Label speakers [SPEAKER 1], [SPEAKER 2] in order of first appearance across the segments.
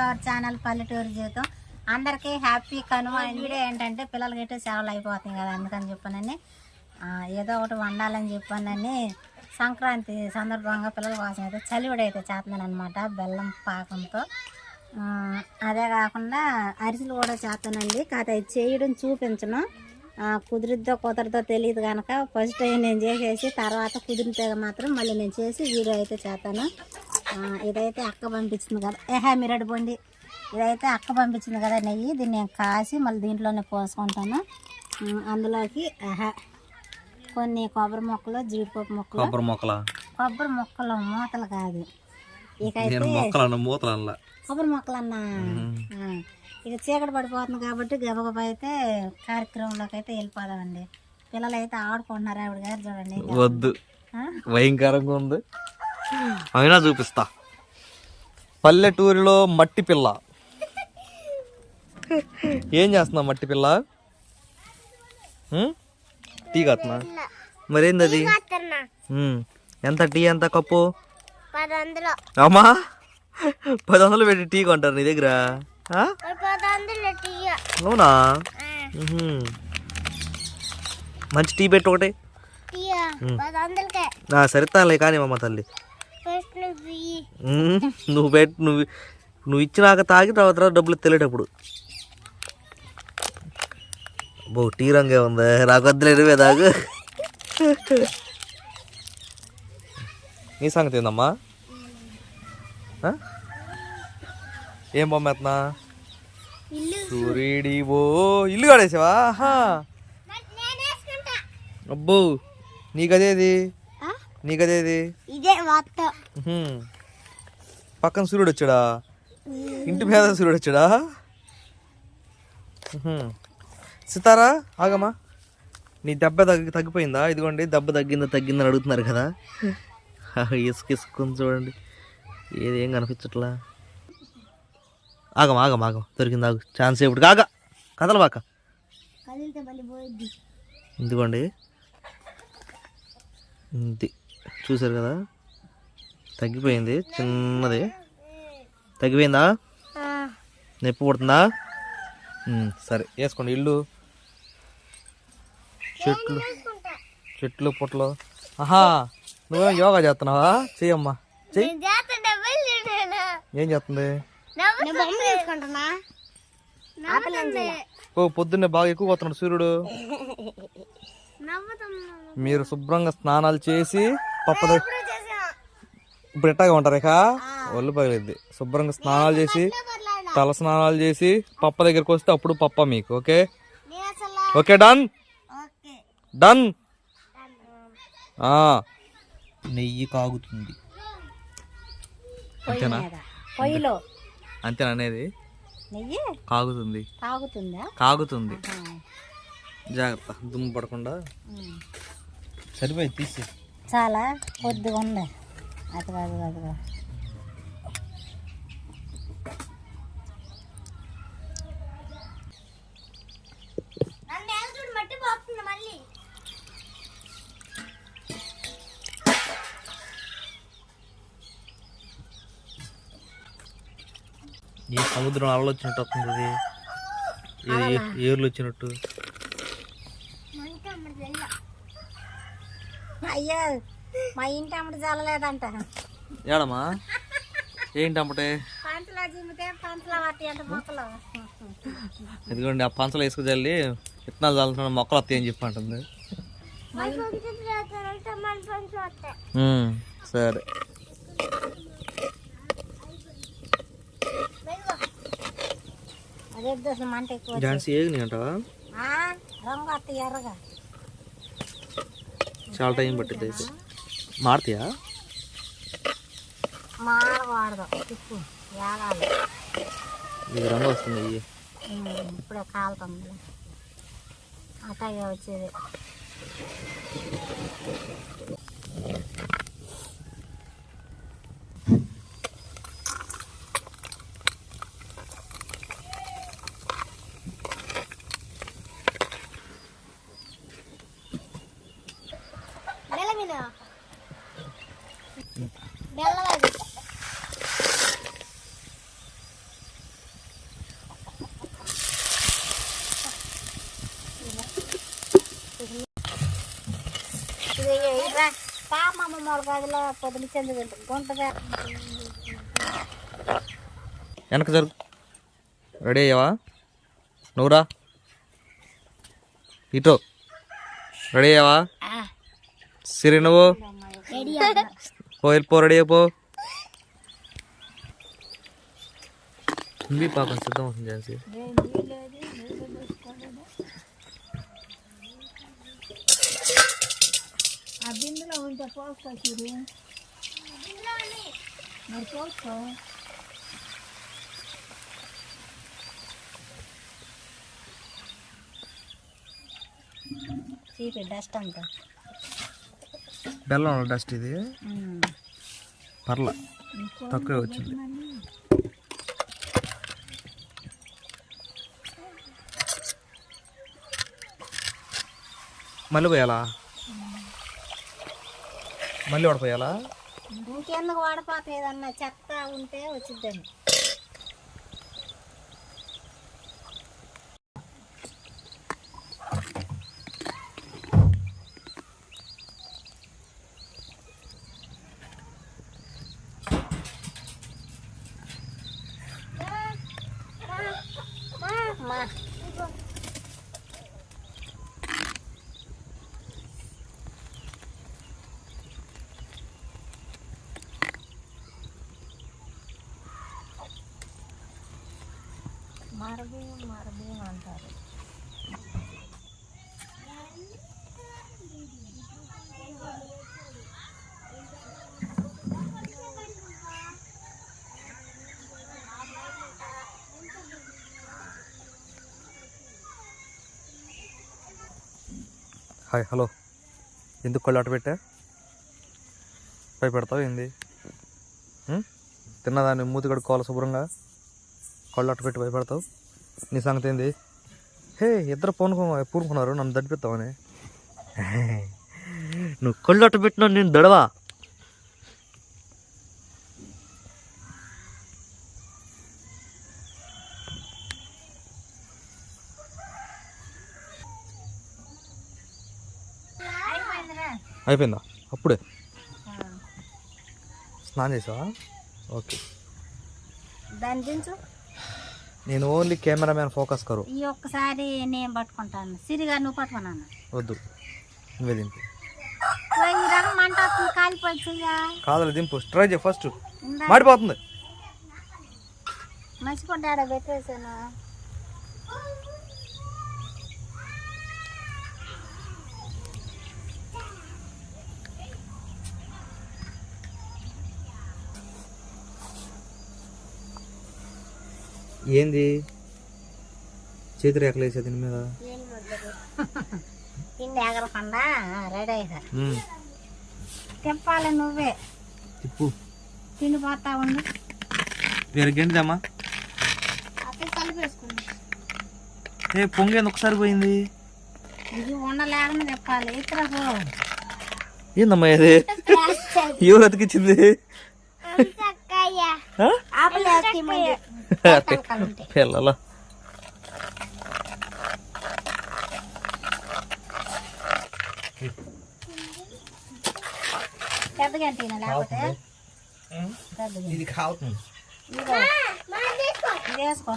[SPEAKER 1] Our channel పల్లెటూరు జీవితం. అందరికీ హ్యాపీ కనుమ. వీడియో ఏంటంటే పిల్లలకి అయితే సేవలు అయిపోతాయి కదా, అందుకని చెప్పానని ఏదో ఒకటి వండాలని చెప్పానని సంక్రాంతి సందర్భంగా పిల్లల కోసం అయితే చలివిడి అయితే చేస్తున్నాను అనమాట, బెల్లం పాకంతో. అదే కాకుండా అరిసెలు కూడా చేస్తానండి, కాకపోతే అది చేయడం చూపించను, కుదిరిద్దో కుదరదో తెలియదు కనుక ఫస్ట్ టైం నేను చేసేసి తర్వాత కుదిరితే మాత్రం మళ్ళీ నేను చేసి వీడియో అయితే చేస్తాను. ఇదైతే అక్క పంపించింది కదా, మీరడు బండి, ఇదైతే అక్క పంపించింది కదా నెయ్యి, దీన్ని నేను కాసి మళ్ళీ దీంట్లోనే పోసుకుంటాను. అందులోకి కొన్ని కొబ్బరి మొక్కలు, జీడిపప్పు మొక్కలు, కొబ్బరి మొక్కలు మూతలు కాదు, ఇకైతే కొబ్బరి మొక్కలు అన్నా. ఇక చీకటి పడిపోతుంది కాబట్టి గబగబా అయితే కార్యక్రమంలోకి అయితే వెళ్ళిపోదామండి. పిల్లలు అయితే ఆడుకుంటున్నారు. ఆవిడ గారు చూడండి,
[SPEAKER 2] వద్దు భయంకరంగా ఉంది, అయినా చూపిస్తా. పల్లెటూరులో మట్టి పిల్ల ఏం చేస్తున్నా? మట్టి పిల్ల టీ కత్తున్నా. మరేంది అది? ఎంత టీ? ఎంత కప్పు? అమ్మా 1000 పెట్టి టీ కొంటారు నీ దగ్గర? అవునా? మంచి టీ పెట్టు ఒకటి. సరితాలే కానీ అమ్మ తల్లి, నువ్వు పెట్టు, నువ్వు ఇచ్చినాక తాగి తర్వాత డబ్బులు తెలియటప్పుడు. బో టీ రంగే ఉంది, నాకు వద్దులేనివే తాగు. నీ సంగతి ఏందమ్మా? ఏం బొమ్మేస్తున్నా? సూర్యుడి ఓ ఇల్లు కడేసావా? అబ్బో నీకదేది? నీకదేది? పక్కన సూర్యుడు వచ్చాడా? ఇంటి మీద సూర్యుడు వచ్చాడా? సితారా ఆగమ్మా, నీ దెబ్బ తగ్గిపోయిందా? ఇదిగోండి దెబ్బ తగ్గిందని అడుగుతున్నారు కదా, ఇసుకుని చూడండి, ఏదేం కనిపించట్లా. ఆగం దొరికింది, ఆగు, ఛాన్స్ ఇప్పుడు కాగా కదల బాక. ఇదిగోండి ఇది చూసారు కదా, తగ్గిపోయింది, చిన్నది తగ్గిపోయిందా? నొప్పి పుడుతుందా? సరే వేసుకోండి. ఇల్లు, చెట్లు పుట్టలు. నువ్వేం యోగా చేస్తున్నావా? చెయ్యమ్మా, చెయ్యి. ఏం చేస్తుంది? ఓ పొద్దున్నే బాగా ఎక్కువ పోతున్నాడు సూర్యుడు. మీరు శుభ్రంగా స్నానాలు చేసి పప్ప ఇప్పుడు ఎట్టాగా ఉంటారు, ఇక ఒళ్ళు పగిలిద్ది. శుభ్రంగా స్నానాలు చేసి, తల స్నానాలు చేసి పప్ప దగ్గరికి వస్తే అప్పుడు పప్ప మీకు. Okay okay, done done. నెయ్యి కాగుతుంది అంతేనా? అంతేనా అనేది?
[SPEAKER 1] నెయ్యి
[SPEAKER 2] కాగుతుంది, కాగుతుంది. జాగ్రత్త దుమ్ము పడకుండా. సరిపోయి తీసి
[SPEAKER 1] చాలా కొద్దిగా ఉంది. అది కాదు అదిగా
[SPEAKER 2] ఈ సముద్రం అలలు వచ్చినట్టు వస్తుంది, ఏర్లు వచ్చినట్టు.
[SPEAKER 1] అయ్యో మా ఇంటి అమ్మటి చల్లలేదంట.
[SPEAKER 2] ఏడమ్మా ఏంటి అమ్మటే? ఇదిగోండి ఆ పంచలు వేసుకు చల్లి విత్తనాలు చల్లుతున్న మొక్కలు వస్తాయి అని చెప్పి అంటుంది. సరే ఝాన్సీ ఏగినాయి అంటావా? చాలా టైం పట్టిద్ది అయితే. మారుతాయా? ఇది రంగు వస్తుంది,
[SPEAKER 1] ఇప్పుడే కాలుతుంది అట్లాగే వచ్చేది. పాపమ్మ మూడు గదిలో పొద్దున చెంది గుంటగా
[SPEAKER 2] వెనక జరుగు. రెడీ అయ్యావా? నువ్వురా ఇటో. రెడీ అయ్యావా? సిరి నువ్వు పో, వెళ్ళిపో, రెడీ అయిపో. ఇంవి పాపం సిద్ధం అవుతుంది ఝాన్సీ.
[SPEAKER 1] ఆ బిందులో ఉంటే పోసుకో సిరి, మరి పోసుకో. చీపి డస్ట్ అంతా
[SPEAKER 2] బెల్లం డస్ట్ ఇది పర్ల తక్కువే వచ్చింది. మళ్ళీ పోయాలా? మళ్ళీ వాడిపోయాలా?
[SPEAKER 1] ఇంకెందుకు వాడిపోతే ఏదన్నా చెత్త ఉంటే వచ్చిద్దని. మరబియ్యం అంటారు.
[SPEAKER 2] Hi, hello. ఎందుకు కళ్ళు అటు పెట్టా? భయపెడతావు ఏంది? తిన్నదాన్ని మూతి కడుక్కోవాలి శుభ్రంగా, కళ్ళు అటు పెట్టి భయపడతావు. నీ సంగతి ఏంది? హే, ఇద్దరు పూనుకున్నారు నన్ను దడిపిస్తావని. నువ్వు కళ్ళు అటు పెట్టినా నేను దడవా? అయిపోయిందా? అప్పుడే స్నానం చేసావా? ఓకే.
[SPEAKER 1] దాన్ని దించు.
[SPEAKER 2] నేను ఓన్లీ కెమెరామ్యాన్ ఫోకస్ కరు.
[SPEAKER 1] ఈ ఒక్కసారి నేను పట్టుకుంటాను. సిరిగా నువ్వు పట్టుకున్నాను.
[SPEAKER 2] వద్దు, నువ్వే దింపు.
[SPEAKER 1] ఈ రకం మంట కాలిపోయి
[SPEAKER 2] కాదు, దింపు. ట్రై చేయి ఫస్ట్. మాడిపోతుంది.
[SPEAKER 1] మర్చిపోతే ఆడ పెట్టేసాను.
[SPEAKER 2] ఏంది చేతి రేఖలు వేసా దీని మీద?
[SPEAKER 1] తిండి ఎగరకుండా రెడీ అయ్యా. తిప్పాలి నువ్వే.
[SPEAKER 2] తిప్పు.
[SPEAKER 1] తిండిపోతా ఉండు.
[SPEAKER 2] వేరే గంటిదమ్మా. ఏ పొంగేది ఒకసారి పోయింది.
[SPEAKER 1] ఇది ఉండలేకుండా తిప్పాలి. ఇతరకు
[SPEAKER 2] ఏందమ్మా ఇది? ఎవరు అతికిచ్చింది? పిల్లల
[SPEAKER 1] పెద్దగా లేకపోతే
[SPEAKER 2] ఇది కావుతుంది.
[SPEAKER 1] ఇది వేసుకో.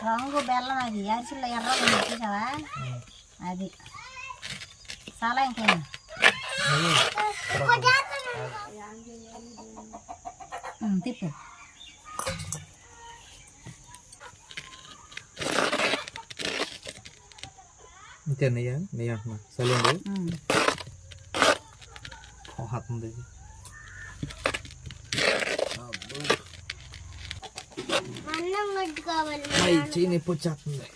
[SPEAKER 1] రంగు బెల్లం అది అరిసిలో ఎర్రగా చూసావా? అది చాలా ఇంకేనా తిప్పు.
[SPEAKER 2] ఇంతే నెయ్య నెయ్యి అంటున్నా. సలేండి పోతుంది. చెయ్యి నొప్పి వచ్చేస్తుంది.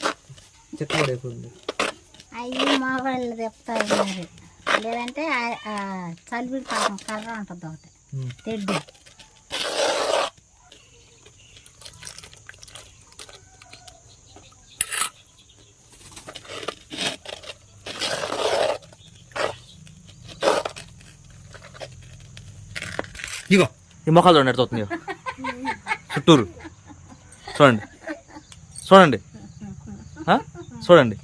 [SPEAKER 2] చెత్త పడైపోతుంది.
[SPEAKER 1] అవి మా వాళ్ళు చెప్తారు మరి. లేదంటే చలిపిడి పాపం కర్ర ఉంటుంది ఒకటి తెడ్డు
[SPEAKER 2] ఇగో ఈ మొక్కలు చూడండి ఎట్లా అవుతుంది చుట్టూరు చూడండి చూడండి చూడండి.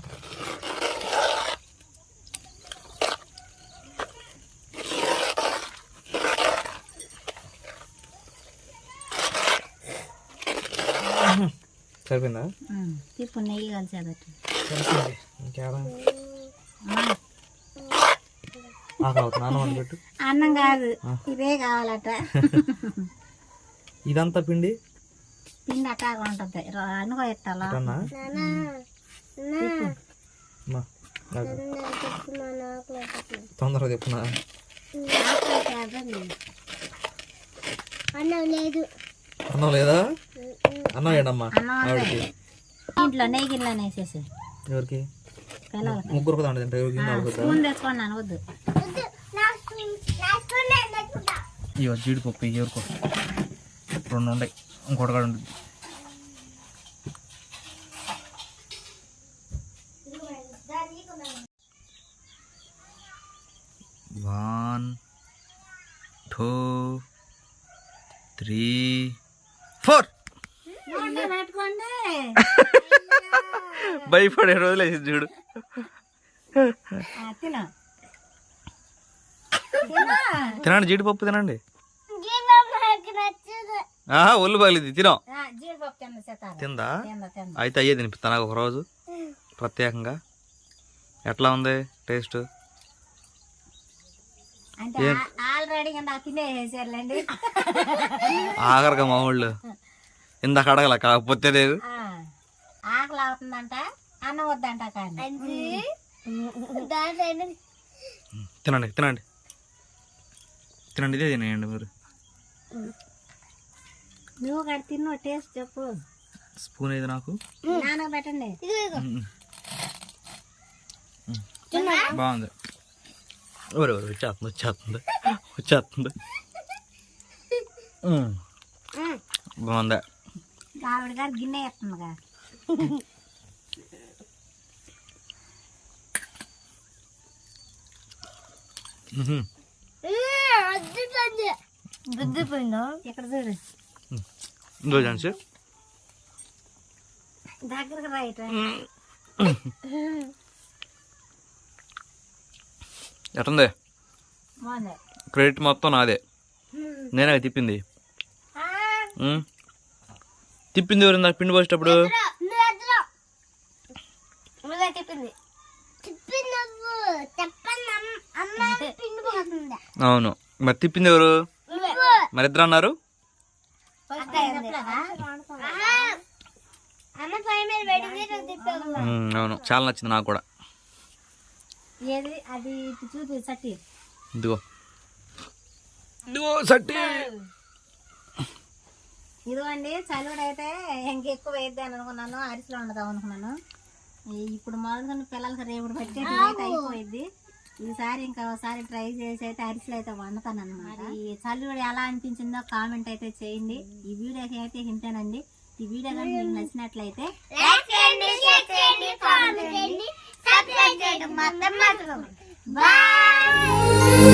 [SPEAKER 2] సరిపోయిందా?
[SPEAKER 1] ఇప్పుడు నెయ్యి కలిసేదట్టు
[SPEAKER 2] ఇంకేడా ఆకలి పెట్టు.
[SPEAKER 1] అన్నం కాదు ఇదే కావాలట.
[SPEAKER 2] ఇదంతా పిండి
[SPEAKER 1] పిండి అట్టాగా ఉంటుంది అనుకో ఎట్టాలా
[SPEAKER 2] తొందరగా చెప్పున్నా.
[SPEAKER 1] అన్నం లేదు.
[SPEAKER 2] అన్నం లేదా? అన్నం ఏంటమ్మా ఆవిడకి?
[SPEAKER 1] ఇంట్లో నెయ్యి గిన్నె వేసేసి
[SPEAKER 2] ఎవరికి?
[SPEAKER 1] పిల్లలకి
[SPEAKER 2] ముగ్గురు కదా అంటే
[SPEAKER 1] స్పూన్ తెచ్చుకోండి అనవద్దు.
[SPEAKER 2] ఇవో జీడిపప్పు ఎవరికో 2 ఉన్నాయి, ఇంకోటి కూడా ఉంటుంది. One, 2, 3, 4.
[SPEAKER 1] పెట్టుకోండి.
[SPEAKER 2] భయపడే రోజులు వేసి చూడు. తినండి జీడిపప్పు తినండి. ఒళ్ళు పగిలింది తినో. తిందా? అయితే అయ్యే తినిపిస్తా నాకు ఒకరోజు ప్రత్యేకంగా. ఎట్లా ఉంది టేస్ట్? ఆఖరిగా మా ఊళ్ళు ఇందాక అడగల కాకపోతే లేదు.
[SPEAKER 1] ఆకలి అవుతుందంట అన్నం వద్దంట. కానీ
[SPEAKER 2] తినండి తినండి తినండి, ఇదే తినేయండి మీరు.
[SPEAKER 1] నువ్వు కూడా తిన్న టేస్ట్ చెప్పు.
[SPEAKER 2] స్పూన్ ఏది నాకు?
[SPEAKER 1] నాన్న పెట్టండి.
[SPEAKER 2] బాగుంది. వచ్చేస్తుంది వచ్చేస్తుంది వచ్చేస్తుంది. బాగుందా?
[SPEAKER 1] ఆవిడ గారు గిన్నె వేస్తుందిగా. గుద్దిపోయిందో ఇక్కడ చూడు.
[SPEAKER 2] ఇంకో ఛాన్స్
[SPEAKER 1] దగ్గరకు రైట్.
[SPEAKER 2] ఎట్టుంది?
[SPEAKER 1] బాగుంది.
[SPEAKER 2] క్రెడిట్ మొత్తం నాదే, నేనే తిప్పింది. తిప్పింది ఎవరు? నాకు పిండి పోసేటప్పుడు అవును. మరి తిప్పింది ఎవరు? మరి ఇద్దరు అన్నారు. అవును, చాలా నచ్చింది నాకు కూడా.
[SPEAKER 1] అది చూపి సట్టి.
[SPEAKER 2] ఇదిగో ఇదిగో సట్టి.
[SPEAKER 1] ఇదిగోండి చలివిడ అయితే ఇంకెక్కువ వేద్ది అని అనుకున్నాను, అరిసెలో ఉండదాం అనుకున్నాను. ఇప్పుడు మొదలుకొని పిల్లలకి రేపుడు పెట్టి అయిపోయింది. ఈసారి ఇంకా ఒకసారి ట్రై చేసి అయితే అరిసెలు అయితే వండుతాను అనమాట. ఈ చలివిడ ఎలా అనిపించిందో కామెంట్ అయితే చేయండి. ఈ వీడియోకి అయితే ఇంతేనండి. ఈ వీడియో కానీ మీకు నచ్చినట్లయితే బాయ్.